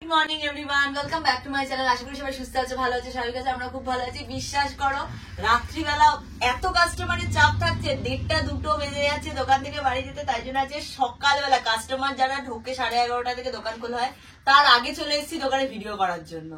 Good morning everyone, welcome back to my channel. আশা করি সবাই সুস্থ আছে, ভালো আছে। সবাই কাছে আমরা খুব ভালো আছি। বিশ্বাস করো, রাত্রিবেলা এত কাস্টমারের চাপ থাকছে, 1:30-2টো বেজে যাচ্ছে দোকান থেকে বাড়ি যেতে। তাই জন্য আছে সকালবেলা কাস্টমার যারা ঢোকে 11:30 থেকে দোকান খোলা হয়, তার আগে চলে এসেছি দোকানে ভিডিও করার জন্য,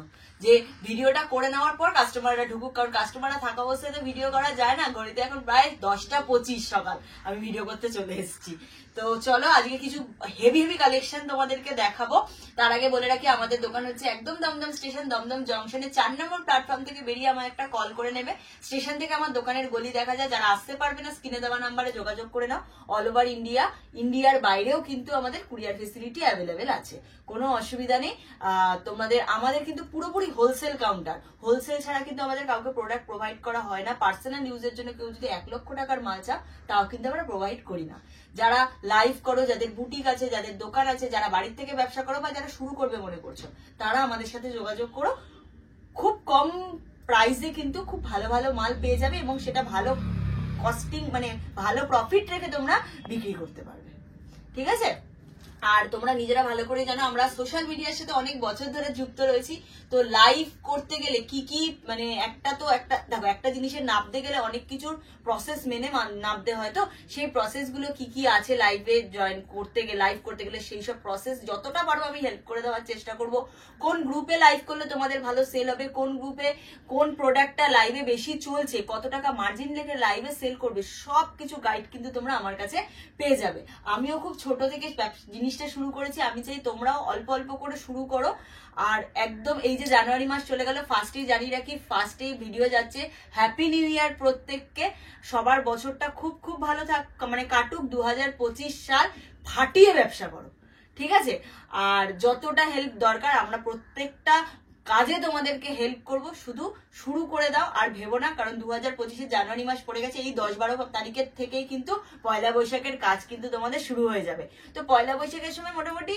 যে ভিডিওটা করে নেওয়ার পর কাস্টমাররা ঢুকুক। কারণ কাস্টমাররা থাকা অবস্থায় তো ভিডিও করা যায় না। ঘড়িতে এখন প্রায় 10:25 সকাল, আমি ভিডিও করতে চলে এসেছি। তো চলো আজকে কিছু হেভি হেভি কালেকশন তোমাদেরকে দেখাবো। তার আগে বলে রাখি, আমাদের দোকান হচ্ছে একদম দমদম স্টেশন, দমদম জংশনে 4 নম্বর প্ল্যাটফর্ম থেকে বেরিয়ে আমার একটা কল করে নেবে। স্টেশন থেকে আমার দোকানের গলি দেখা যায়। যারা আসতে পারবে না, স্ক্রিনে দেওয়া নাম্বারে যোগাযোগ করে নাও। অল ওভার ইন্ডিয়া, ইন্ডিয়ার বাইরেও কিন্তু আমাদের কুরিয়ার ফেসিলিটি অ্যাভেলেবেল আছে, কোনো অসুবিধা নেই। আমাদের কিন্তু পুরোপুরি হোলসেল কাউন্টার। হোলসেল ছাড়া কিন্তু আমাদের কাউকে প্রোডাক্ট প্রোভাইড করা হয় না। পার্সোনাল ইউজের জন্য কেউ যদি 1 লক্ষ টাকার মাল চাও, তাও কিন্তু আমরা প্রোভাইড করি না। যারা লাইভ করো, যাদের বুটিক আছে, যাদের দোকান আছে, যারা বাড়ির থেকে ব্যবসা করো বা যারা শুরু করবে মনে করছো, তারা আমাদের সাথে যোগাযোগ করো। খুব কম প্রাইসে কিন্তু খুব ভালো ভালো মাল পেয়ে যাবে এবং সেটা ভালো কস্টিং, মানে ভালো প্রফিট রেখে তোমরা বিক্রি করতে পারবে। ঠিক আছে? আর তোমরা নিজেরা ভালো করে জানো, আমরা সোশ্যাল মিডিয়ার সাথে অনেক বছর ধরে যুক্ত রয়েছি। তো লাইভ করতে গেলে কি কি, মানে দেখো, একটা জিনিসের নাপতে গেলে অনেক কিছুর প্রসেস মেনে নাপতে হয়। তো সেই প্রসেস গুলো কি কি আছে লাইভে জয়েন করতে গেলে, লাইভ করতে গেলে সেই সব প্রসেস যতটা পারবো আমি হেল্প করে দেওয়ার চেষ্টা করব। কোন গ্রুপে লাইভ করলে তোমাদের ভালো সেল হবে, কোন গ্রুপে কোন প্রোডাক্টটা লাইভে বেশি চলছে, কত টাকা মার্জিন রেখে লাইভে সেল করবে, সব কিছু গাইড কিন্তু তোমরা আমার কাছে পেয়ে যাবে। আমিও খুব ছোট থেকে জিনিসটা শুরু করেছি। আমি চাই তোমরাও অল্প অল্প করে শুরু করো। আর একদম এই যে জানুয়ারি মাস চলে গেল, ফার্স্টেই জানিয়ে রাখি, ফার্স্টেই ভিডিও যাচ্ছে। হ্যাপি নিউ ইয়ার প্রত্যেককে। সবার বছরটা খুব খুব ভালো কাটুক। 2025 সাল ফাটিয়ে ব্যবসা করো, ঠিক আছে? আর যতটা হেল্প দরকার আমরা প্রত্যেকটা কাজে তোমাদেরকে হেল্প করব। শুধু শুরু করে দাও আর ভেবো না, কারণ 2025 জানুয়ারি মাস পড়ে গেছে। এই 10-12 তারিখের থেকেই কিন্তু পয়লা বৈশাখের কাজ কিন্তু তোমাদের শুরু হয়ে যাবে। তো পয়লা বৈশাখের সময় মোটামুটি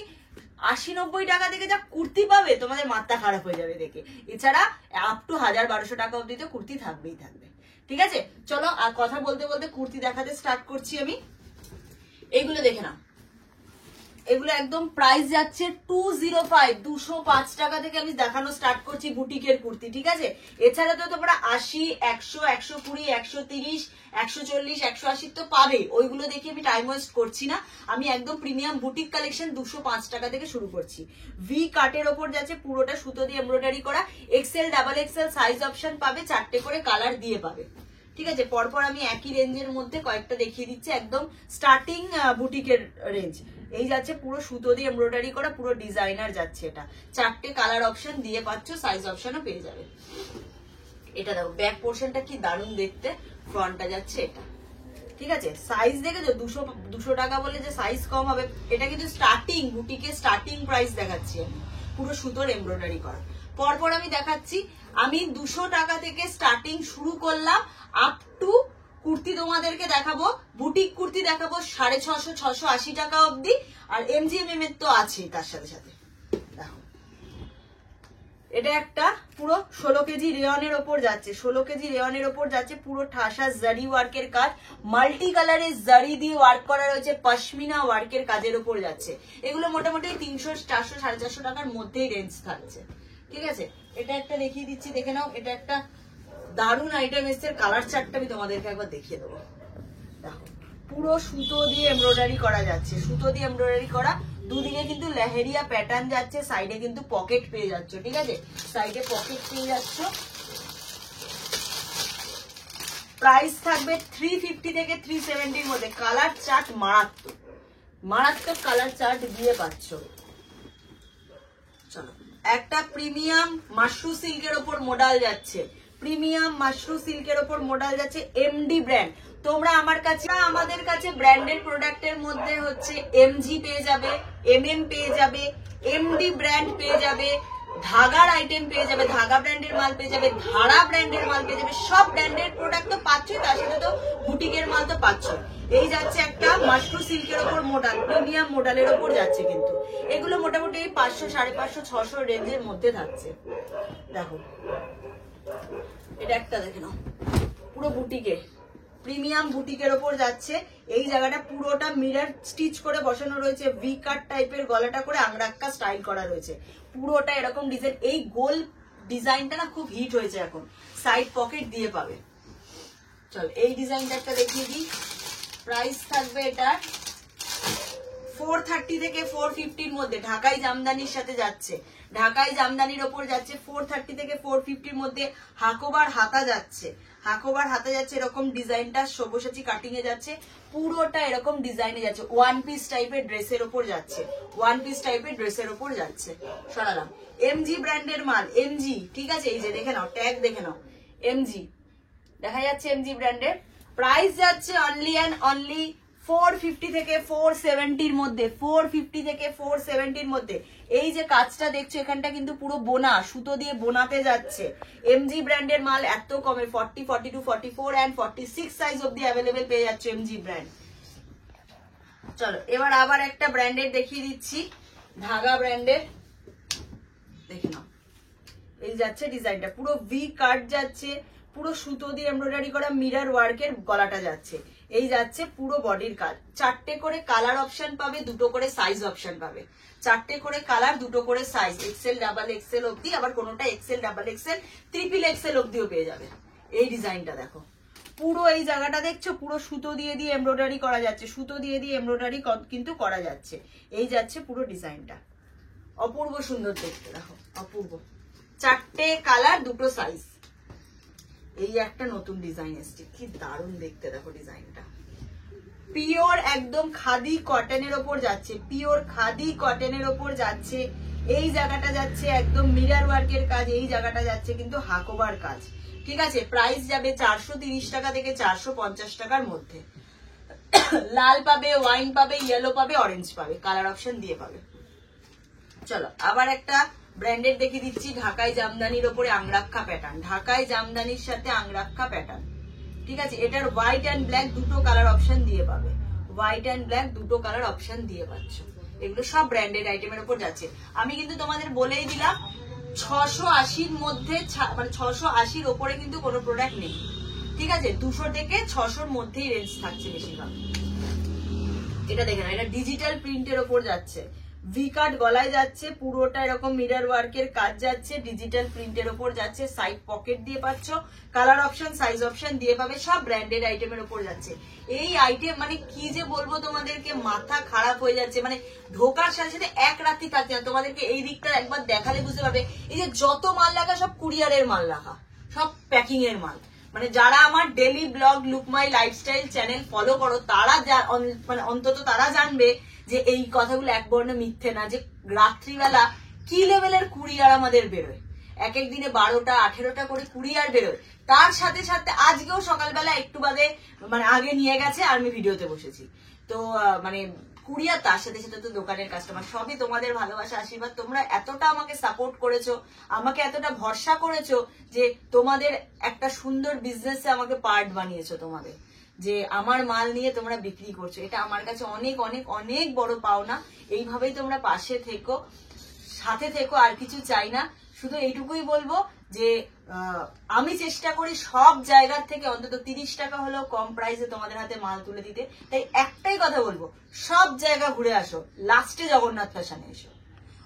80-90 টাকা থেকে যা কুর্তি পাবে, তোমাদের মাথা খারাপ হয়ে যাবে দেখে। এছাড়া আপ টু 1000-1200 টাকা অব্দি তো কুর্তি থাকবেই থাকবে। ঠিক আছে? চলো, আর কথা বলতে বলতে কুর্তি দেখাতে স্টার্ট করছি আমি। এইগুলো দেখে নাও, এগুলো একদম প্রাইস যাচ্ছে 205, 205 টাকা থেকে আমি দেখানো স্টার্ট করছি বুটিকের কুর্তি। ঠিক আছে? এছাড়া তো তোমরা 80, 100, 120, 130, 140, 180 তো পাবে। ওইগুলো দেখে আমি টাইম ওয়েস্ট করছি না। আমি একদম প্রিমিয়াম বুটিক কালেকশন 205 টাকা থেকে শুরু করছি। ভি কাটের ওপর যাচ্ছে, পুরোটা সুতো দিয়ে এমব্রয়ডারি করা। XL, double XL size option পাবে, 4টে করে কালার দিয়ে পাবে। ঠিক আছে? পরপর আমি একই রেঞ্জের মধ্যে কয়েকটা দেখিয়ে দিচ্ছি। একদম স্টার্টিং বুটিকের রেঞ্জ এই যাচ্ছে, পুরো সুতো দিয়ে এমব্রয়ডারি করা, পুরো ডিজাইনার যাচ্ছে। এটা 4টে কালার অপশন দিয়ে পাচ্ছ, সাইজ অপশনও পেয়ে যাবে। এটা দেখো, ব্যাক পোর্শনটা কি দারুণ দেখতে। ফ্রন্টটা যাচ্ছে এটা। ঠিক আছে? সাইজ দেখেছো, 200 টাকা বলে যে সাইজ কম হবে, এটা কিন্তু স্টার্টিং বুটিকে স্টার্টিং প্রাইস দেখাচ্ছি আমি, পুরো সুতোর এমব্রয়ডারি করা। পরপর আমি দেখাচ্ছি, আমি 200 টাকা থেকে স্টার্টিং শুরু করলাম, আপ টু কুর্তি তোমাদেরকে দেখাবো। বুটিক কুর্তি দেখাবো 650, 680 টাকা অব্দি। আর এমজিএমএম এর তো আছেই তার সাথে সাথে। দেখো, এটা একটা পুরো 16 কেজি রেয়নের ওপর যাচ্ছে, 16 কেজি রেয়নের ওপর যাচ্ছে। পুরো ঠাসা জারি ওয়ার্কের কাজ, মাল্টি কালারের জারি দিয়ে ওয়ার্ক করা রয়েছে, পশমিনা ওয়ার্কের কাজের ওপর যাচ্ছে। এগুলো মোটামুটি 300, 400, 450 টাকার মধ্যেই রেঞ্জ থাকছে। ঠিক আছে? এটা একটা দেখিয়ে দিচ্ছি, দেখে নাও। এটা একটা দারুণ আইটেম এসছে। কালার চার্টটা আমি তোমাদেরকে একবার দেখিয়ে দেবো। দেখো, পুরো সুতো দিয়ে এমব্রয়ডারি করা যাচ্ছে, সুতো দিয়ে এমব্রয়ডারি করা। দুদিকে কিন্তু লেহেরিয়া প্যাটার্ন যাচ্ছে, সাইডে কিন্তু পকেট পেয়ে যাচ্ছ। ঠিক আছে? সাইডে পকেট পেয়ে যাচ্ছ। প্রাইস থাকবে 350 থেকে 370 মধ্যে। কালার চার্ট মারাত্মক, মারাত্মক কালার চার্ট দিয়ে পাচ্ছ। চলো, একটা প্রিমিয়াম মাশরু সিল্কের ওপর মডেল যাচ্ছে, প্রিমিয়াম মাশরু সিল্কের ওপর মডেল যাচ্ছে, এমডি ব্র্যান্ড। তোমরা আমাদের কাছে ব্র্যান্ডেড প্রোডাক্টের মধ্যে হচ্ছে এমজি পেয়ে যাবে, এমএম পেয়ে যাবে, এমডি ব্র্যান্ড পেয়ে যাবে, ধাগার আইটেম পেয়ে যাবে, ধাগা ব্র্যান্ডের মাল পেয়ে যাবে, ধারা ব্র্যান্ডের মাল পেয়ে যাবে। সব ব্র্যান্ডেড প্রোডাক্ট তো পাচ্ছই, তার সাথে তো বুটিকের মাল তো পাচ্ছ। এই যাচ্ছে একটা মাশরু সিল্কের ওপর মডেল, প্রিমিয়াম মডেলের ওপর যাচ্ছে। কিন্তু এগুলো মোটামুটি 500, 550, 600 রেঞ্জের মধ্যে থাকছে। দেখো, এটা একটা দেখে নাও, পুরো বুটিকে প্রিমিয়াম বুটিকের ওপর যাচ্ছে। এই জায়গাটা পুরোটা মিরর স্টিচ করে বসানো রয়েছে, ভি কাট টাইপের গলাটা করে আংরাক্কা স্টাইল করা রয়েছে। পুরোটা এরকম ডিজাইন। এই গোল ডিজাইনটা না খুব হিট হয়েছে এখন, সাইড পকেট দিয়ে পাবে। চল এই ডিজাইনটা একটা দেখিয়ে দিই। প্রাইস থাকবে এটা 430 থেকে 450 মধ্যে। ঢাকাই জামদানির সাথে যাচ্ছে, ঢাকাই জামদানির ওপর যাচ্ছে। 430 থেকে 450 মধ্যে হাকোবার হাতা যাচ্ছে, হাকোবার হাতা যাচ্ছে। এরকম ডিজাইনটা সব্যসাচী কাটিং এ যাচ্ছে, পুরোটা এরকম ডিজাইনে যাচ্ছে। ওয়ান পিস টাইপের ড্রেসের ওপর যাচ্ছে, ওয়ান পিস টাইপের ড্রেসের ওপর যাচ্ছে। সরালাম। এমজি ব্র্যান্ডের মাল, এমজি, ঠিক আছে? এই যে দেখে নাও, ট্যাগ দেখে নাও, এমজি দেখা যাচ্ছে, এমজি ব্র্যান্ডের। প্রাইস যাচ্ছে অনলি অ্যান্ড অনলি 450 থেকে 470 মধ্যে, 450 থেকে 470 মধ্যে। এই যে কাজটা দেখছো এখানটা কিন্তু পুরো বোনা, সুতো দিয়ে বোনাতে যাচ্ছে। এমজি ব্র্যান্ডের মাল এত কমে 40, 42, 44 এন্ড 46 সাইজ অবধি অ্যাভেলেবেল পেয়ে যাচ্ছে এমজি ব্র্যান্ড। চলো এবার আবার একটা ব্র্যান্ডের দেখিয়ে দিচ্ছি, ধাগা ব্র্যান্ডের। দেখে নাও, এই যাচ্ছে ডিজাইনটা, পুরো ভি কাট যাচ্ছে, পুরো সুতো দিয়ে এমব্রয়ডারি করা মিরর ওয়ার্কের গলাটা যাচ্ছে। এই যাচ্ছে পুরো বডির কাজ। 4টে করে কালার অপশন পাবে, 2টো করে সাইজ অপশন পাবে। 4টে করে কালার, 2টো করে সাইজ, এক্সেল, ডাবল এক্সেল অবধি, আবার কোনোটা XL, double XL, triple XL অবধিও পেয়ে যাবে। এই ডিজাইনটা দেখো, পুরো এই জায়গাটা দেখছো, পুরো সুতো দিয়ে দিয়ে এমব্রয়ডারি করা যাচ্ছে, সুতো দিয়ে দিয়ে এমব্রয়ডারি কিন্তু করা যাচ্ছে। এই যাচ্ছে পুরো ডিজাইনটা, অপূর্ব সুন্দর দেখতে, দেখো অপূর্ব। 4টে কালার, 2টো সাইজ। এই একটা নতুন ডিজাইন এসছে, কি দারুণ দেখতে, দেখো ডিজাইনটা। পিওর একদম খাদি কটনের ওপর যাচ্ছে, পিওর খাদি কটনের ওপর যাচ্ছে। এই জায়গাটা যাচ্ছে একদম মিরর ওয়ার্কের কাজ, এই জায়গাটা যাচ্ছে কিন্তু হাকোবার কাজ, ঠিক আছে? প্রাইস যাবে 430 টাকা থেকে 450 টাকার মধ্যে। লাল পাবে, ওয়াইন পাবে, ইয়েলো পাবে, অরেঞ্জ পাবে, কালার অপশন দিয়ে পাবে। চলো আবার একটা ব্র্যান্ডেড দেখিয়ে দিচ্ছি, ঢাকাই জামদানির ওপরে আংরাক্ষা প্যাটার্ন, ঢাকাই জামদানির সাথে আংরাক্ষা প্যাটার্ন, ঠিক আছে? এটার হোয়াইট অ্যান্ড ব্ল্যাক 2টো কালার অপশন দিয়ে পাবে, হোয়াইট অ্যান্ড ব্ল্যাক 2টো কালার অপশন দিয়ে পাচ্ছ। এগুলো সব ব্র্যান্ডেড আইটেমের উপর যাচ্ছে। আমি কিন্তু তোমাদের বলেই দিলাম 680-র মধ্যে, মানে 680-র ওপরে কিন্তু কোনো প্রোডাক্ট নেই, ঠিক আছে? 200 থেকে 600-র মধ্যেই রেঞ্জ থাকছে বেশিরভাগ। এটা দেখে না, এটা ডিজিটাল প্রিন্টের ওপর যাচ্ছে, ভি কাট গলায় যাচ্ছে, পুরোটা এরকম মিরর ওয়ার্কের কাজ যাচ্ছে, ডিজিটাল প্রিন্টের ওপর যাচ্ছে, সাইড পকেট দিয়ে পাচ্ছ, কালার অপশন, সাইজ অপশন দিয়ে পাবে, সব ব্র্যান্ডেড আইটেমের ওপর যাচ্ছে। এই আইটেম মানে কি যে বলবো তোমাদেরকে, মাথা খারাপ হয়ে যাচ্ছে। মানে ঢোকার সাথে সাথে এক রাত্রি থাকছে না। তোমাদেরকে এই দিকটা একবার দেখালে বুঝতে পারবে, এই যে যত মাল রাখা সব কুরিয়ারের মাল রাখা, সব প্যাকিং এর মাল। মানে যারা আমার ডেলি ব্লগ লুক মাই লাইফস্টাইল চ্যানেল ফলো করো, তারা মানে অন্তত তারা জানবে যে এই কথাগুলো এক বর্ণ মিথ্যে না, যে রাত্রিবেলা কি লেভেলের কুরিয়ার আমাদের বেরোয়। এক এক দিনে 12টা 18টা করে কুরিয়ার বেরোয়। তার সাথে সাথে আজকেও সকালবেলা একটু বাদে মানে আগে নিয়ে গেছে আর আমি ভিডিওতে বসেছি। তো মানে কুরিয়ার, তার সাথে সাথে তো দোকানের কাস্টমার, সবই তোমাদের ভালোবাসা আশীর্বাদ। তোমরা এতটা আমাকে সাপোর্ট করেছো, আমাকে এতটা ভরসা করেছো যে তোমাদের একটা সুন্দর বিজনেসে আমাকে পার্ট বানিয়েছো তোমাদের, যে আমার মাল নিয়ে তোমরা বিক্রি করছো। এটা আমার কাছে অনেক অনেক অনেক বড় পাওনা। এইভাবেই তোমরা পাশে থেকো, সাথে থেকো, আর কিছু চাই না। শুধু এইটুকুই বলবো যে আমি চেষ্টা করি সব জায়গার থেকে অন্তত 30 টাকা হলেও কম প্রাইসে তোমাদের হাতে মাল তুলে দিতে। তাই একটাই কথা বলবো, সব জায়গা ঘুরে আসো, লাস্টে জগন্নাথ ফ্যাশনে এসো,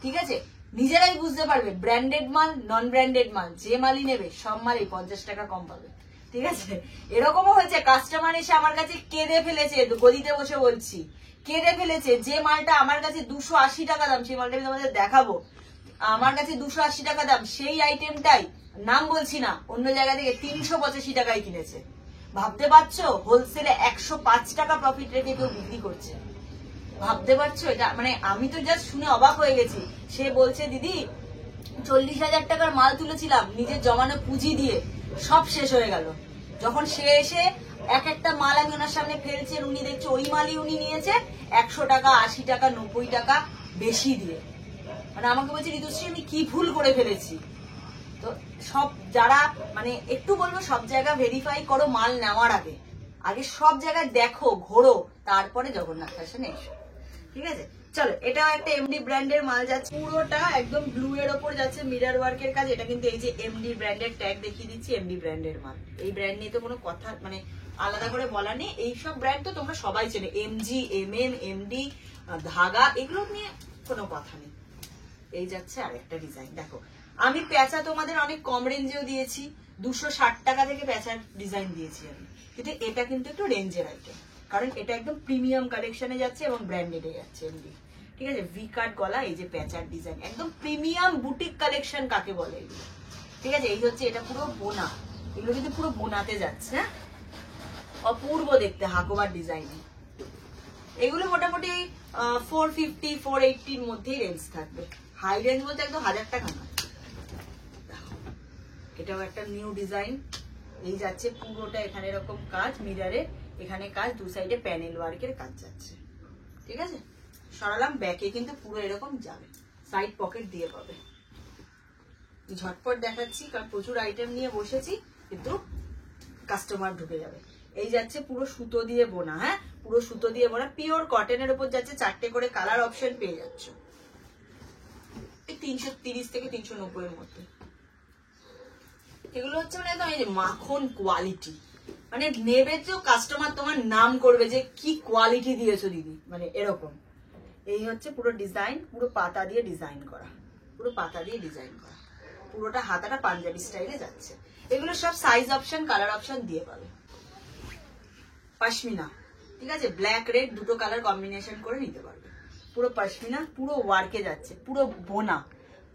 ঠিক আছে? নিজেরাই বুঝতে পারবে ব্র্যান্ডেড মাল, নন ব্র্যান্ডেড মাল, যে মালই নেবে সব মালই 50 টাকা কম পাবে, ঠিক আছে? এরকমও হয়েছে কাস্টমার এসে আমার কাছে কেঁদে ফেলেছে, গদিতে বসে বলছি, কেঁদে ফেলেছে। যে মালটা আমার কাছে 280 টাকা দাম, সেই মালটা আমি তোমাদের দেখাবো, আমার কাছে 280 টাকা দাম, সেই আইটেমটাই, নাম বলছি না, অন্য জায়গা থেকে 385 টাকায় কিনেছে। ভাবতে পারছো হোলসেলে 105 টাকা প্রফিট রেখে কেউ বিক্রি করছে? ভাবতে পারছো এটা? মানে আমি তো জাস্ট শুনে অবাক হয়ে গেছি। সে বলছে দিদি 40,000 টাকার মাল তুলেছিলাম নিজের জমানো পুঁজি দিয়ে, সব শেষ হয়ে গেল। যখন সে এসে এক একটা মাল আমি ওনার সামনে ফেলছেন, উনি দেখছে ওই মালই উনি নিয়েছে 100 টাকা, 80 টাকা, 90 টাকা বেশি দিয়ে। মানে আমাকে বলছে ঋতুশ্রী আমি কি ভুল করে ফেলেছি। তো সব যারা মানে একটু বলবো, সব জায়গা ভেরিফাই করো মাল নেওয়ার আগে, আগে সব জায়গায় দেখো, ঘোরো, তারপরে জগন্নাথ ফ্যাশনে এসো, ঠিক আছে? চলো এটা একটা এমডি ব্র্যান্ডের মাল যাচ্ছে, পুরোটা একদম ব্লু এর ওপর যাচ্ছে, মিরর ওয়ার্কের কাজ। এটা কিন্তু এই যে এমডি ব্র্যান্ডের ট্যাগ দেখিয়ে দিচ্ছি, এমডি ব্র্যান্ডের মাল। এই ব্র্যান্ড নিয়ে তো কোনো কথা মানে আলাদা করে বলা নেই, এইসব ব্র্যান্ড তো তোমরা সবাই চেনো, এমজি, এমএম, এমডি, ধাগা, এগুলো নিয়ে কোনো কথা নেই। এই যাচ্ছে আরেকটা ডিজাইন। দেখো আমি প্যাঁচা তোমাদের অনেক কম রেঞ্জেও দিয়েছি, 260 টাকা থেকে প্যাঁচার ডিজাইন দিয়েছি আমি, কিন্তু এটা কিন্তু একটু রেঞ্জের আইটেম, কারণ এটা একদম প্রিমিয়াম কালেকশনে যাচ্ছে এবং ব্র্যান্ডেডে যাচ্ছে এমনি। ঠিক আছে, ভি কাট গলা, এই যে প্যাঁচার ডিজাইন, একদম প্রিমিয়াম বুটিক কালেকশন কাকে বলে এগুলো। ঠিক আছে, এই হচ্ছে এটা পুরো বোনা, এগুলো কিন্তু পুরো বোনাতে যাচ্ছে। হ্যাঁ, অপূর্ব দেখতে হাকোবার ডিজাইন। এগুলো মোটামুটি 450 480 এর মধ্যেই রেঞ্জ থাকবে। হাই রেঞ্জ বলতে একদম 1000 টাকা না। এটাও একটা নিউ ডিজাইন। এই যাচ্ছে পুরোটা, এখানে এরকম কাজ মিরারে, এখানে কাজ, দু সাইডে প্যানেল ওয়ার্কের কাজ যাচ্ছে। ঠিক আছে, সরালাম, ব্যাকে কিন্তু পুরো এরকম যাবে, সাইড পকেট দিয়ে পাবে। ঝটপট দেখাচ্ছি কারণ প্রচুর আইটেম নিয়ে বসেছি, কিন্তু কাস্টমার ঢুকে যাবে। এই যাচ্ছে পুরো সুতো দিয়ে বোনা। হ্যাঁ, পুরো সুতো দিয়ে বোনা, পিওর কটনের উপর যাচ্ছে, 4টে করে কালার অপশন পেয়ে যাচ্ছ। 330 থেকে 390 এর মধ্যে। এগুলো হচ্ছে মানে একদম এই যে মাখন কোয়ালিটি, মানে নেবে তো কাস্টমার তোমার নাম করবে যে কি কোয়ালিটি দিয়েছো দিদি, মানে এরকম। এই হচ্ছে পুরো ডিজাইন, পুরো পাতা দিয়ে ডিজাইন করা, পুরো পাতা দিয়ে ডিজাইন করা, পুরোটা হাতাটা পাঞ্জাবি স্টাইলে যাচ্ছে। এগুলো সব সাইজ অপশন, কালার অপশন দিয়ে পাবে। পশমিনা, ঠিক আছে, ব্ল্যাক রেড দুটো কালার কম্বিনেশন করে নিতে পারবে। পুরো পশমিনা, পুরো ওয়ার্কে যাচ্ছে, পুরো বোনা,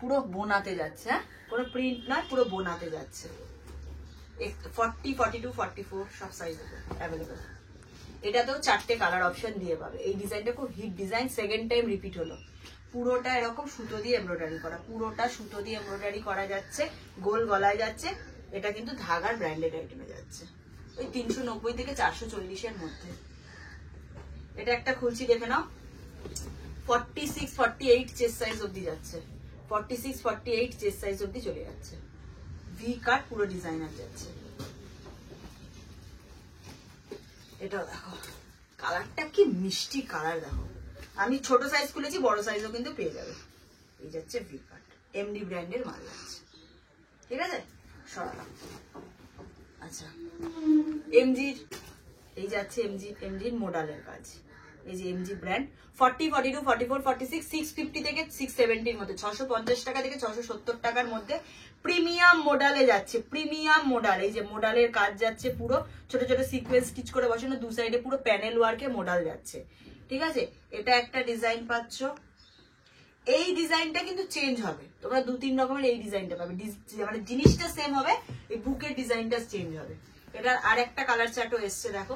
পুরো বোনাতে যাচ্ছে। হ্যাঁ, কোনো প্রিন্ট নয়, পুরো বোনাতে যাচ্ছে। 40 42 44 সব সাইজ অ্যাভেলেবেল। এটাতেও 4টে কালার অপশন দিয়ে পাবে। এই ডিজাইনটা খুব hit design, second time repeat হলো। পুরোটা এরকম সুতো দিয়ে এমব্রয়ডারি করা, পুরোটা সুতো দিয়ে এমব্রয়ডারি করা যাচ্ছে, গোল গলায় যাচ্ছে। এটা কিন্তু ধাগার ব্র্যান্ডেড আইটেমে যাচ্ছে, ওই 390 থেকে 440 এর মধ্যে। এটা একটা খুলছি, দেখে নাও। 46 48 চেস্ট সাইজ অবধি যাচ্ছে, 46 48 চেস্ট সাইজ অবধি চলে যাচ্ছে। ভি কাট পুরো ডিজাইনার যাচ্ছে। এটাও দেখো, কালারটা কি মিষ্টি কালার দেখো। আমি ছোট সাইজ খুলেছি, বড় সাইজও কিন্তু পেয়ে যাবে। এই যাচ্ছে ভি কাট, এমডি ব্র্যান্ডের মাল যাচ্ছে। ঠিক আছে, সরালাম। আচ্ছা, এমজির এই যাচ্ছে, এমজির মোডালের কাজ। এই যে এমজি ব্র্যান্ড, 40 42 44 46 650 থেকে 670 এর মধ্যে, 650 টাকা থেকে 670 টাকার মধ্যে প্রিমিয়াম মোডালে যাচ্ছে। প্রিমিয়াম মোডাল, এই যে মোডালের কাজ যাচ্ছে, পুরো ছোট ছোট সিকোয়েন্স স্টিচ করে বসানো, দু সাইডে পুরো প্যানেল ওয়ার্কে মোডাল যাচ্ছে। ঠিক আছে, এটা একটা ডিজাইন পাচ্ছ। এই ডিজাইনটা কিন্তু চেঞ্জ হবে, তোমরা 2-3 রকমের এই ডিজাইনটা পাবে, মানে জিনিসটা সেম হবে, এই বুকের ডিজাইনটা চেঞ্জ হবে। এটার আর একটা কালার চার্টও এসছে, দেখো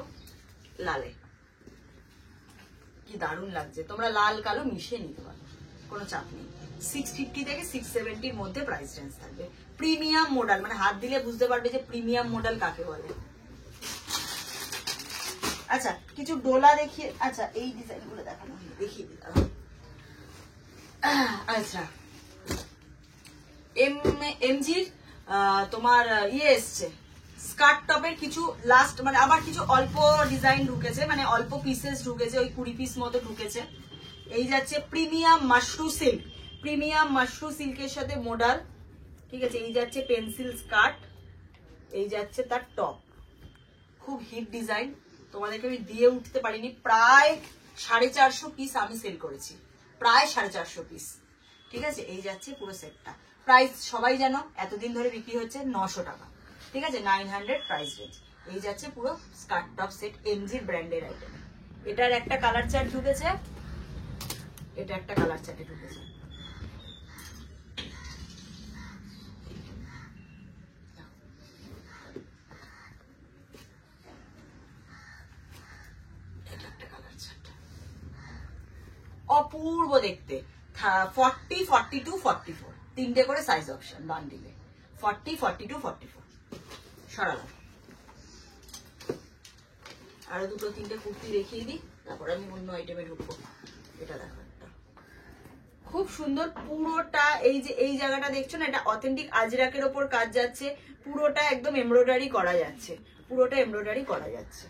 লালে, কি দারুণ লাগছে। তোমরা লাল কালো মিশিয়ে নিতে পারো, কোনো চাপ নেই। 650 থেকে 670 এর মধ্যে প্রাইস রেঞ্জ থাকবে। প্রিমিয়াম মডেল, মানে হাত দিলে বুঝতে পারবে যে প্রিমিয়াম মডেল কাকে বলে। আচ্ছা, কিছু ডোলা দেখিয়ে, আচ্ছা এই ডিজাইন গুলো দেখানো দেখিয়ে দিলাম। আচ্ছা, এমজির তোমার ইয়ে এসছে, স্কার্ট টপের কিছু লাস্ট, মানে আবার কিছু অল্প ডিজাইন ঢুকেছে, মানে অল্প পিসেস ঢুকেছে, ওই 20 পিস মতো ঢুকেছে। এই যাচ্ছে premium Mashru silk, premium Mashru সিল্কের সাথে মোডাল। ঠিক আছে, এই যাচ্ছে পেন্সিল স্কার্ট, এই যাচ্ছে তার টপ। খুব হিট ডিজাইন, তোমাদেরকে আমি দিয়ে উঠতে পারিনি। প্রায় 450 পিস আমি সেল করেছি, প্রায় 450 পিস। ঠিক আছে, এই যাচ্ছে পুরো সেটটা। প্রাইস সবাই জানো, এতদিন ধরে বিক্রি হচ্ছে 900 টাকা। ঠিক আছে, 900 প্রাইস রেঞ্জ। এই যাচ্ছে পুরো স্কার্ট টপ সেট, এমজির ব্র্যান্ডের আইটেম। এটার একটা কালার চার্ট ঢুকেছে, এটা একটা কালার চার্টে ঢুকেছে। অপূর্ব দেখতে। 40 42 44 তিনটে করে সাইজ অপশন বান্ডিলে, 40 42 44। সরালাম। আরো দুটো তিনটে কুর্তি দেখিয়ে দিই, তারপর আমি অন্য আইটেমে ঢুকবো। এটা দেখো, একটা খুব সুন্দর, পুরোটা এই যে এই জায়গাটা দেখছো না, এটা অথেন্টিক আজরাকের ওপর কাজ যাচ্ছে, পুরোটা একদম এমব্রয়ডারি করা যাচ্ছে, পুরোটা এমব্রয়ডারি করা যাচ্ছে।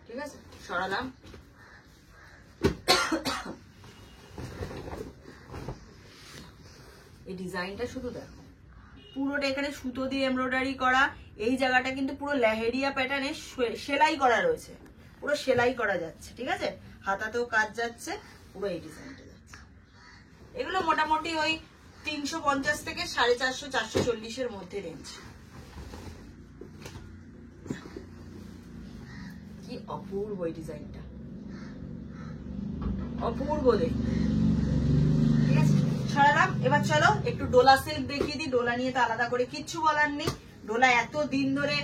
ঠিক আছে, সরালাম। এই ডিজাইনটা শুধু দেখো, পুরোটা এখানে সুতো দিয়ে এমব্রয়ডারি করা। এই জায়গাটা কিন্তু পুরো লেহেরিয়া প্যাটার্নে সেলাই করা রয়েছে, পুরো সেলাই করা যাচ্ছে। ঠিক আছে, হাতাতেও কাজ যাচ্ছে, পুরো এই ডিজাইনটা যাচ্ছে। এগুলো মোটামুটি ওই 350 থেকে 450 440 মধ্যে রেঞ্জ। কি অপূর্ব এই ডিজাইনটা, অপূর্ব দেখতে। ঠিক আছে, সরালাম। এবার চলো একটু ডোলা সিল্ক দেখিয়ে দিই। ডোলা নিয়ে তো আলাদা করে কিচ্ছু বলার নেই। ডোলা এত দিন ধরে,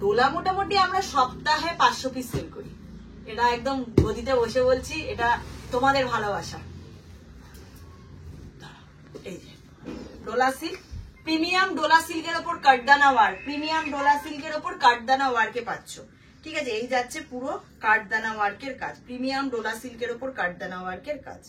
ডোলা মোটামুটি আমরা সপ্তাহে 500 পিস সেল করি। এটা একদম গদিতে বসে বলছি, এটা তোমাদের ভালোবাসা। এই যে ডোলা সিল্ক, প্রিমিয়াম ডোলা সিল্কের ওপর কাঠদানা ওয়ার্ক, প্রিমিয়াম ডোলা সিল্কের ওপর কাঠদানা ওয়ার্কে পাচ্ছ। ঠিক আছে, এই যাচ্ছে পুরো কাঠদানা ওয়ার্কের কাজ, প্রিমিয়াম ডোলা সিল্কের ওপর কাঠদানা ওয়ার্কের কাজ।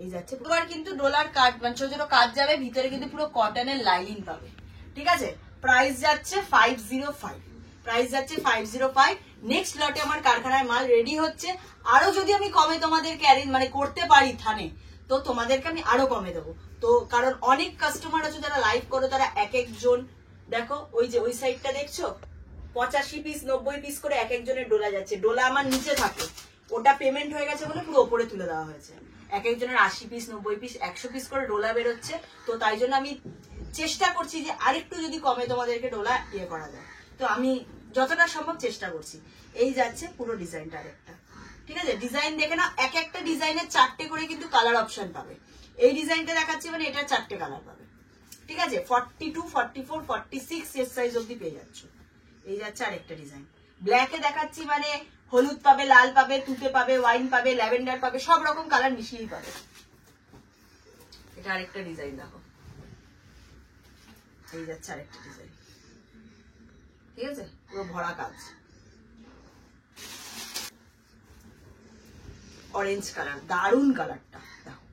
এই যাচ্ছে পুরো, কিন্তু ডোলার কাট মানে ছোট ছোট কাজ যাবে, ভিতরে কিন্তু পুরো কটনের লাইনিং পাবে। ঠিক আছে, প্রাইস যাচ্ছে 505, প্রাইস যাচ্ছে 505। নেক্সট লটে আমার কারখানায় মাল রেডি হচ্ছে। আরো যদি আমি কমে তোমাদেরকে অ্যারেঞ্জ মানে করতে পারি থানে, তো তোমাদেরকে আমি আরো কমে দেবো। তো কারণ অনেক কাস্টমার আছে যারা লাইভ করো, তারা এক একজন, দেখো ওই যে ওই সাইডটা দেখছো 85 পিস 90 পিস করে এক একজনের ডোলা যাচ্ছে। ডোলা আমার নিচে থাকে, ওটা পেমেন্ট হয়ে গেছে বলে পুরো ওপরে তুলে দেওয়া হয়েছে। এক একজনের 80 পিস 90 পিস 100 পিস করে ডোলা বেরোচ্ছে। তো তাই জন্য আমি চেষ্টা করছি যে আরেকটু যদি কমে তোমাদেরকে ডোলা ইয়ে করা যায়, তো আমি যতটা সম্ভব চেষ্টা করছি। এই যাচ্ছে পুরো ডিজাইনটা আরেকটা। ঠিক আছে, ডিজাইন দেখে না, এক একটা ডিজাইনের 4টে করে কিন্তু কালার অপশন পাবে। এই ডিজাইনটা দেখাচ্ছি মানে এটা 4টে কালার পাবে। ঠিক আছে, 42 44 46 এর সাইজ অবধি পেয়ে যাচ্ছ। এই যাচ্ছে আরেকটা ডিজাইন, ব্ল্যাকে দেখাচ্ছি মানে হলুদ পাবে, লাল পাবে, তুতে পাবে, ওয়াইন পাবে, ল্যাভেন্ডার পাবে, সব রকম কালার মিশিয়েই পাবে। এটা আরেকটা ডিজাইন দেখো, এই যাচ্ছে আরেকটা ডিজাইন। ঠিক আছে, পুরো ভরা কাজ, অরেঞ্জ কালার, দারুন কালারটা দেখো,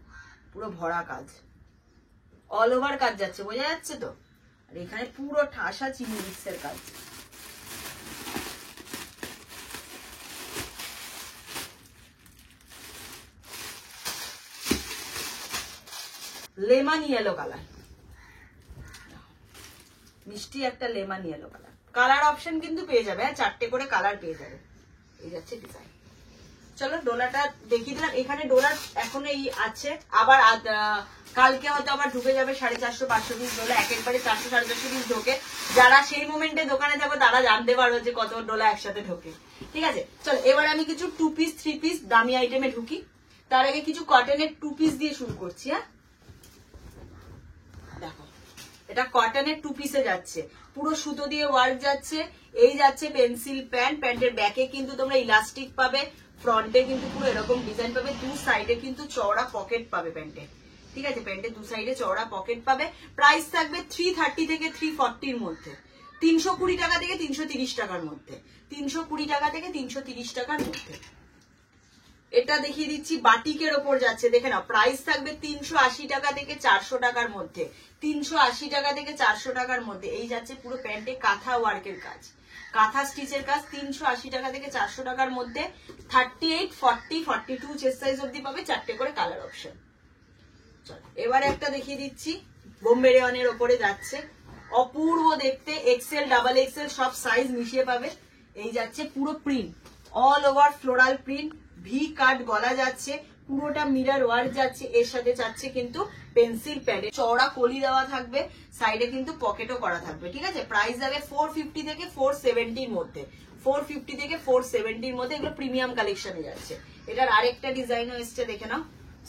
পুরো ভরা কাজ, অল ওভার কাজ যাচ্ছে, বোঝা যাচ্ছে তো। আর এখানে পুরো ঠাসা চিনি মিক্সের কাজ। লেমন ইয়েলো কালার, মিষ্টি একটা lemon yellow colour. Colour option কিন্তু পেয়ে যাবে, 4টে করে কালার পেয়ে যাবে। এই যাচ্ছে ডিজাইন। চলো ডোলাটা দেখিয়ে দিলাম। এখানে ডোলার এখন এই আছে, আবার কালকে হয়তো আবার ঢুকে যাবে 450 500 পিস ডোলা। একবারে 400 450 পিস ঢোকে। যারা সেই মোমেন্টে দোকানে যাবে তারা জানতে পারবে যে কত ডোলা একসাথে ঢোকে। ঠিক আছে, চলো এবার আমি কিছু 2 পিস 3 পিস দামি আইটেমে ঢুকি। তার আগে কিছু কটনের 2 পিস দিয়ে শুরু করছি। হ্যাঁ দেখো, এটা কটনের 2 পিসে যাচ্ছে, পুরো সুতো দিয়ে ওয়ার্ক যাচ্ছে। এই যাচ্ছে পেন্সিল প্যান্ট, প্যান্টের ব্যাকে কিন্তু তোমরা ইলাস্টিক পাবে, ফ্রন্টে কিন্তু পুরো এরকম ডিজাইন পাবে, 2 সাইডে কিন্তু চওড়া পকেট পাবে প্যান্টে। ঠিক আছে, প্যান্টের 2 সাইডে চওড়া পকেট পাবে। প্রাইস থাকবে 330 থেকে 340 এর মধ্যে, 320 টাকা থেকে 330 টাকার মধ্যে, 320 টাকা থেকে 330 টাকার মধ্যে। এটা দেখিয়ে দিচ্ছি, বাটিকের ওপর যাচ্ছে, দেখে নাও। প্রাইস থাকবে 380 টাকা থেকে 400 টাকার মধ্যে, 380 টাকা থেকে 400 টাকার মধ্যে। এই যাচ্ছে পুরো প্যান্টে কাঁথা ওয়ার্কের কাজ, কাঁথা স্টিচের কাজ, 380 টাকা থেকে 400 টাকার মধ্যে। 38 40 42 চেস্ট সাইজ অবধি পাবে, 4টে করে কালার অপশন। চলো এবারে একটা দেখিয়ে দিচ্ছি, বোম্বে রেয়নের ওপরে যাচ্ছে, অপূর্ব দেখতে, এক্সেল ডাবল এক্সেল সব সাইজ মিশিয়ে পাবে। এই যাচ্ছে পুরো print, all over floral print, V cut গলা যাচ্ছে, পুরোটা মিরর ওয়ার্ক যাচ্ছে। এর সাথে যাচ্ছে কিন্তু পেন্সিল প্যাডে চওড়া কলি দেওয়া থাকবে, সাইডে কিন্তু পকেটও করা থাকবে। ঠিক আছে, প্রাইস যাবে 450 থেকে 470 এর মধ্যে, 450 থেকে 470 এর মধ্যে। এগুলো প্রিমিয়াম কালেকশনে যাচ্ছে। এটার আরেকটা ডিজাইনও এসছে, দেখে নাও,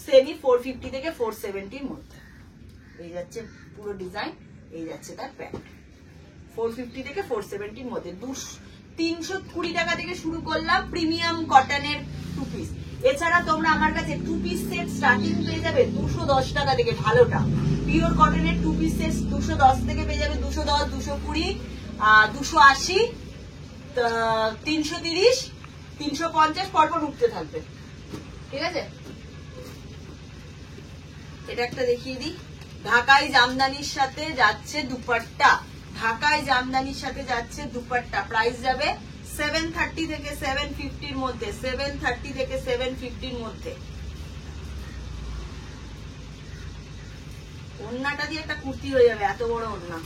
সেমি 450 থেকে 470 এর মধ্যে। এই যাচ্ছে পুরো ডিজাইন, এই যাচ্ছে তার প্যান্ট, 450 থেকে 470 এর মধ্যে। 320 টাকা থেকে শুরু করলাম প্রিমিয়াম কটনের 2 পিস। এছাড়া তোমরা আমার কাছে 2 পিস সেট স্টার্টিং পেয়ে যাবে 210 টাকা থেকে, ভালোটা পিওর কটনের 2 পিস সেট 210 থেকে পেয়ে যাবে, 210 220 280 330 350 পরপর উঠতে থাকবে। ঠিক আছে, এটা একটা দেখিয়ে দিই, ঢাকাই জামদানির সাথে যাচ্ছে দুপাট্টা, ঢাকায় জামদানির সাথে যাচ্ছে দুপাট্টা। প্রাইস যাবে 730 থেকে 750 এর মধ্যে, 730 থেকে 750 এর মধ্যে। ওড়নাটা দিয়ে একটা কুর্তি হয়ে যাবে, এত বড় ওড়না।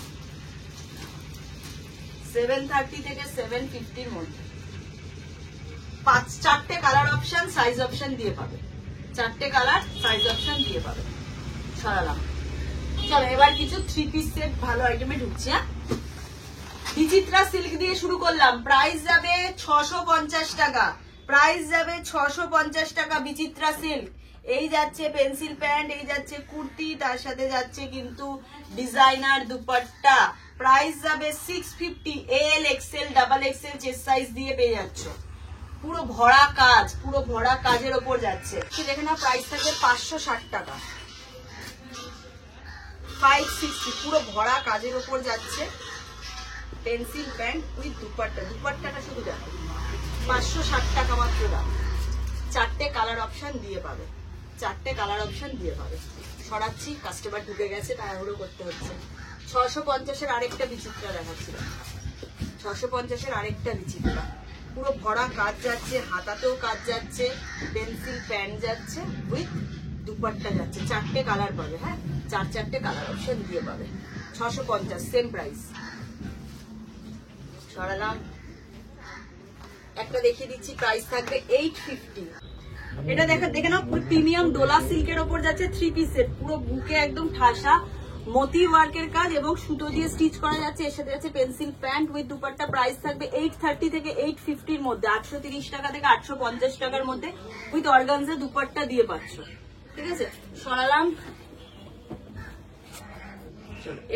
730 থেকে 750 এর মধ্যে, 4টে কালার অপশন সাইজ অপশন দিয়ে পাবে, 4টে কালার সাইজ অপশন দিয়ে পাবে। সরালাম। চলো এবার কিছু 3 পিস সেট ভালো আইটেমে ঢুকছি। বিচিত্রা সিল্ক দিয়ে শুরু করলাম, প্রাইস যাবে 650 টাকা, প্রাইস যাবে 650 টাকা বিচিত্রা সিল্ক। এই যাচ্ছে পেন্সিল প্যান্ট, এই যাচ্ছে কুর্তি, তার সাথে যাচ্ছে কিন্তু ডিজাইনার দুপাট্টা, প্রাইস যাবে 650। এল XL double Excel chest size দিয়ে পেয়ে যাচ্ছ, পুরো ভরা কাজ, পুরো ভরা কাজের ওপর যাচ্ছে। দেখে না প্রাইস থাকবে 560 টাকা, 560, পুরো ভরা কাজের ওপর যাচ্ছে। পেন্সিল প্যান্ট উইথ দুপাট্টা, দুপাট্টাটা শুধু দেখো 560 টাকা মাত্র দাম। 4টে কালার অপশন দিয়ে পাবে, 4টে কালার অপশন দিয়ে পাবে। সরাচ্ছি, কাস্টমার ঢুকে গেছে, তাড়াহুড়ো করতে হচ্ছে। 650-এর আরেকটা বিচিত্রা দেখাচ্ছিল, 650-এর আরেকটা বিচিত্রা, পুরো ভরা কাজ যাচ্ছে, হাতাতেও কাজ যাচ্ছে, পেন্সিল প্যান্ট যাচ্ছে উইথ দুপাট্টা যাচ্ছে। 4টে কালার পাবে, হ্যাঁ 4টে কালার অপশন দিয়ে পাবে। 650 সেম প্রাইস। সরালাম, একটা দেখিয়ে দিচ্ছি, প্রাইস থাকবে 850। এটা দেখে নাও, প্রিমিয়াম ডোলা সিল্কের ওপর যাচ্ছে 3 পিস সেট, পুরো বুকে একদম ঠাসা মতি ওয়ার্কের কাজ এবং সুতো দিয়ে স্টিচ করা যাচ্ছে। এর সাথে যাচ্ছে pencil pant with dupatta, price থাকবে 830 থেকে 850-র মধ্যে, 830 টাকা থেকে 850 টাকার মধ্যে উইথ অর্গানজা দুপাট্টা দিয়ে পাচ্ছ। ঠিক আছে, সরালাম।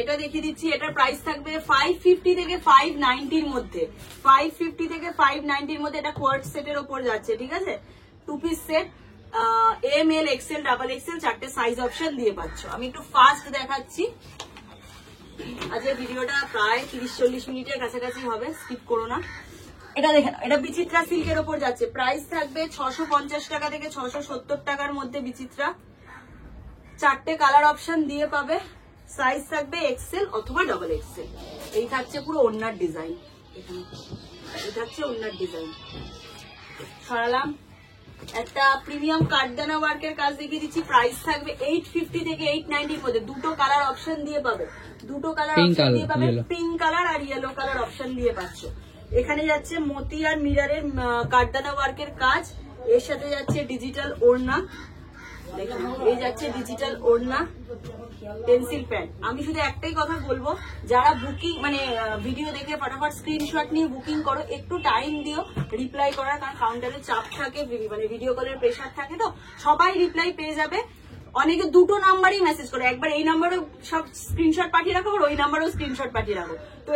এটা দেখিয়ে দিচ্ছি, এটার প্রাইস থাকবে 550 থেকে 590-র মধ্যে, 550 থেকে 590-র মধ্যে। এটা কোয়ার্ট সেটের ওপর যাচ্ছে, ঠিক আছে, 2 piece set, M L XL double XL 4টে সাইজ অপশন দিয়ে পাচ্ছ। আমি একটু ফাস্ট দেখাচ্ছি, আজকে ভিডিওটা প্রায় 30-40 মিনিটের কাছাকাছি হবে, স্কিপ করো না। এটা দেখে নাও, এটা বিচিত্রা সিল্কের ওপর যাচ্ছে, প্রাইস থাকবে 650 টাকা থেকে 670 টাকার মধ্যে বিচিত্রা। 4টে কালার অপশন দিয়ে পাবে, সাইজ থাকবে এক্সেল অথবা ডাবল এক্সেল। এই থাকছে পুরো ওড়নার ডিজাইন, এই থাকছে ওড়নার ডিজাইন। সরালাম, একটা প্রিমিয়াম কাঠদানা ওয়ার্কের কাজ দেখিয়ে দিচ্ছি, প্রাইস থাকবে 850 থেকে 890-র মধ্যে। 2টো কালার অপশন দিয়ে পাবে, 2টো কালার অপশন দিয়ে পাবে, পিঙ্ক কালার আর ইয়েলো কালার অপশন দিয়ে পাচ্ছ। এখানে যাচ্ছে মতি আর মিরারের কাঠদানা ওয়ার্কের কাজ, এর সাথে যাচ্ছে ডিজিটাল ওড়না, দেখুন এই যাচ্ছে ডিজিটাল ওড়না, পেন্সিল প্যান্ট। আমি শুধু একটাই কথা বলবো, যারা বুকিং মানে ভিডিও দেখে ফটাফট স্ক্রিনশট নিয়ে বুকিং করো, একটু টাইম দিও রিপ্লাই করার, কারণ কাউন্টারে চাপ থাকে, মানে ভিডিও কলের প্রেশার থাকে, তো সবাই রিপ্লাই পেয়ে যাবে। অনেকে 2টো নাম্বারই মেসেজ করে, একবার এই নাম্বারেও সব স্ক্রিনশট পাঠিয়ে রাখো, আর ওই নাম্বারেও স্ক্রিনশট পাঠিয়ে রাখো, তো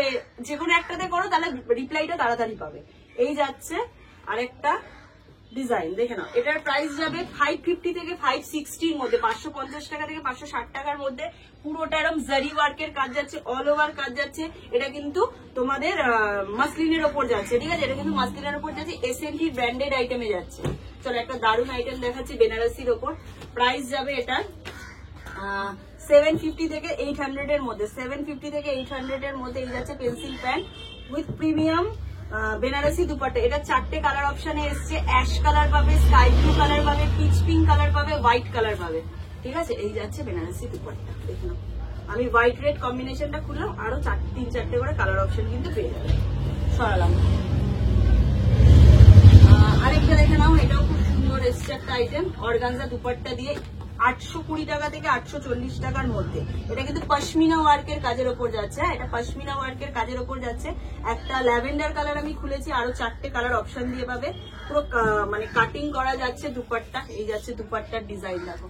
যে কোনো একটাতে করো, তাহলে রিপ্লাইটা তাড়াতাড়ি পাবে। এই যাচ্ছে আরেকটা ডিজাইন, দেখে নাও, এটার প্রাইস যাবে 550 থেকে 560-র মধ্যে, 550 টাকা থেকে 560 টাকার মধ্যে। পুরোটা এরকম জারি ওয়ার্কের কাজ যাচ্ছে, অল ওভার কাজ যাচ্ছে। এটা কিন্তু তোমাদের মাসলিনের ওপর যাচ্ছে, ঠিক আছে, এটা কিন্তু মাসলিনের ওপর যাচ্ছে, এসএনটি ব্র্যান্ডেড আইটেমে যাচ্ছে। চলো একটা দারুণ আইটেম দেখাচ্ছি বেনারসির ওপর, প্রাইস যাবে এটার 750 থেকে 800-এর মধ্যে, 750 থেকে 800-এর মধ্যে। এই যাচ্ছে pencil pant with premium Banarasi dupatta. এটা 4টে কালার অপশনে এসছে, অ্যাশ কালার পাবে, স্কাই ব্লু কালার পাবে, পিচ পিঙ্ক কালার পাবে, হোয়াইট কালার পাবে, ঠিক আছে। এই যাচ্ছে বেনারসি দুপাট্টা, দেখুন আমি হোয়াইট রেড কম্বিনেশনটা খুললাম, আরো 3-4টে করে কালার অপশন কিন্তু পেয়ে যাবে। সরালাম, আরেকটা দেখে নাও, এটাও খুব সুন্দর এসছে একটা আইটেম, অর্গানজা দুপাট্টা দিয়ে, 820 টাকা থেকে 840 টাকার মধ্যে। এটা কিন্তু পশমিনা ওয়ার্কের কাজের ওপর যাচ্ছে, এটা পশমিনা ওয়ার্কের কাজের ওপর যাচ্ছে। একটা ল্যাভেন্ডার কালার আমি খুলেছি, আরো 4টে কালার অপশন দিয়ে পাবে। পুরো মানে কাটিং করা যাচ্ছে দুপাট্টা। এই যাচ্ছে দুপাট্টার ডিজাইন, দেখো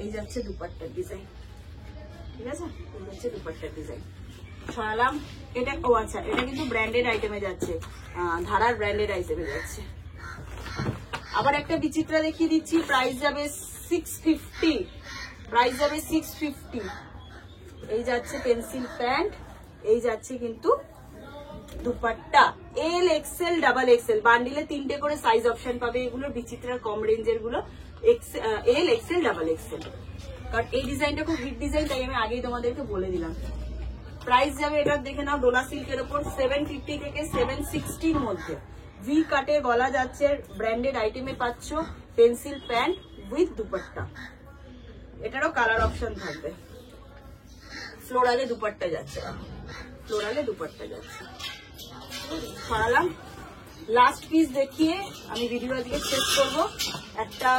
এই যাচ্ছে দুপাট্টার ডিজাইন, ঠিক আছে, এই যাচ্ছে দুপাট্টার ডিজাইন। সরালাম, এটা ও আচ্ছা, এটা কিন্তু ব্র্যান্ডেড আইটেমে যাচ্ছে, ধারার ব্র্যান্ডেড আইটেমে যাচ্ছে। আবার একটা বিচিত্রা দেখিয়ে দিচ্ছি, প্রাইস যাবে 650, প্রাইস যাবে 650। এই যাচ্ছে পেন্সিল প্যান্ট, এই যাচ্ছে কিন্তু dupatta, L XL double XL, বান্ডিলে 3টে করে সাইজ অপশন পাবে। এগুলো বিচিত্রার কম রেঞ্জের গুলো, এল এক্সেল ডাবল এক্সেল, কারণ এই ডিজাইনটা খুব হিট ডিজাইন, তাই আমি আগেই তোমাদেরকে বলে দিলাম। প্রাইস যাবে এটা দেখে নাও, ডোলা সিল্কের ওপর 750 থেকে 760-র মধ্যে। ভি কাটে গলা যাচ্ছে, ব্র্যান্ডেড আইটেমে পাচ্ছ, পেন্সিল প্যান্ট উইথ দুপাট্টা। এটারও কালার অপশন থাকবে। ফ্লোরালে দুপাট্টা যাচ্ছে, ফ্লোরালে দুপাট্টা যাচ্ছে। সরালাম, লাস্ট পিস দেখিয়ে আমি ভিডিও আজকে শেষ করবো। একটা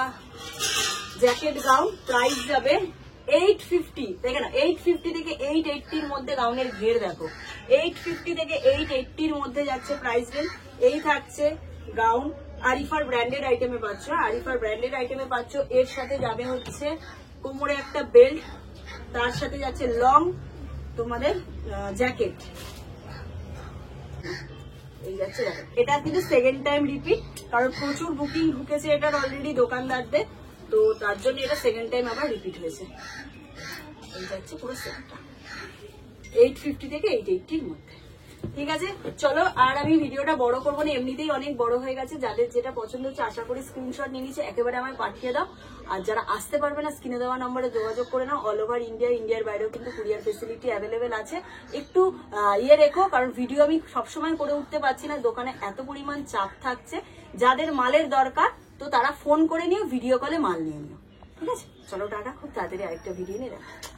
জ্যাকেট গাউন, প্রাইস যাবে 850 দেখে না, 850 থেকে 880 এর মধ্যে গাউনের ঘের দেখো, 850 থেকে 880 এর মধ্যে যাচ্ছে প্রাইস রেঞ্জ। এই থাকছে গাউন, আরিফার ব্র্যান্ডেড আইটেমে পাচ্ছ, আরিফার ব্র্যান্ডেড আইটেমে পাচ্ছ। এর সাথে যাবে হচ্ছে কোমরে একটা বেল্ট, তার সাথে যাচ্ছে লং তোমাদের জ্যাকেট, এই যাচ্ছে জ্যাকেট। এটা কিন্তু সেকেন্ড টাইম রিপিট, কারণ প্রচুর বুকিং ঢুকেছে এটার অলরেডি দোকানদারদের, তো তার জন্য এটা সেকেন্ড টাইম আবার রিপিট হয়েছে। এই যাচ্ছে পুরো সেটটা 850 থেকে 880 এর মধ্যে। ঠিক আছে, চলো আর আমি ভিডিওটা বড় করবো না, এমনিতেই অনেক বড় হয়ে গেছে। যাদের যেটা পছন্দ হচ্ছে আশা করি স্ক্রিনশট নিয়ে নিচ্ছে, একেবারে আমায় পাঠিয়ে দাও। আর যারা আসতে পারবে না, স্ক্রিনে দেওয়া নম্বরে যোগাযোগ করে নাও। অল ওভার ইন্ডিয়া, ইন্ডিয়ার বাইরেও কিন্তু কুরিয়ার ফেসিলিটি অ্যাভেলেবেল আছে। একটু রেখো, কারণ ভিডিও আমি সবসময় করে উঠতে পারছি না, দোকানে এত পরিমাণ চাপ থাকছে। যাদের মালের দরকার তো তারা ফোন করে নিও, ভিডিও কলে মাল নিয়ে নিও। ঠিক আছে, চলো টাটা, খুব তাড়াতাড়ি আরেকটা ভিডিও নিয়ে দেখো।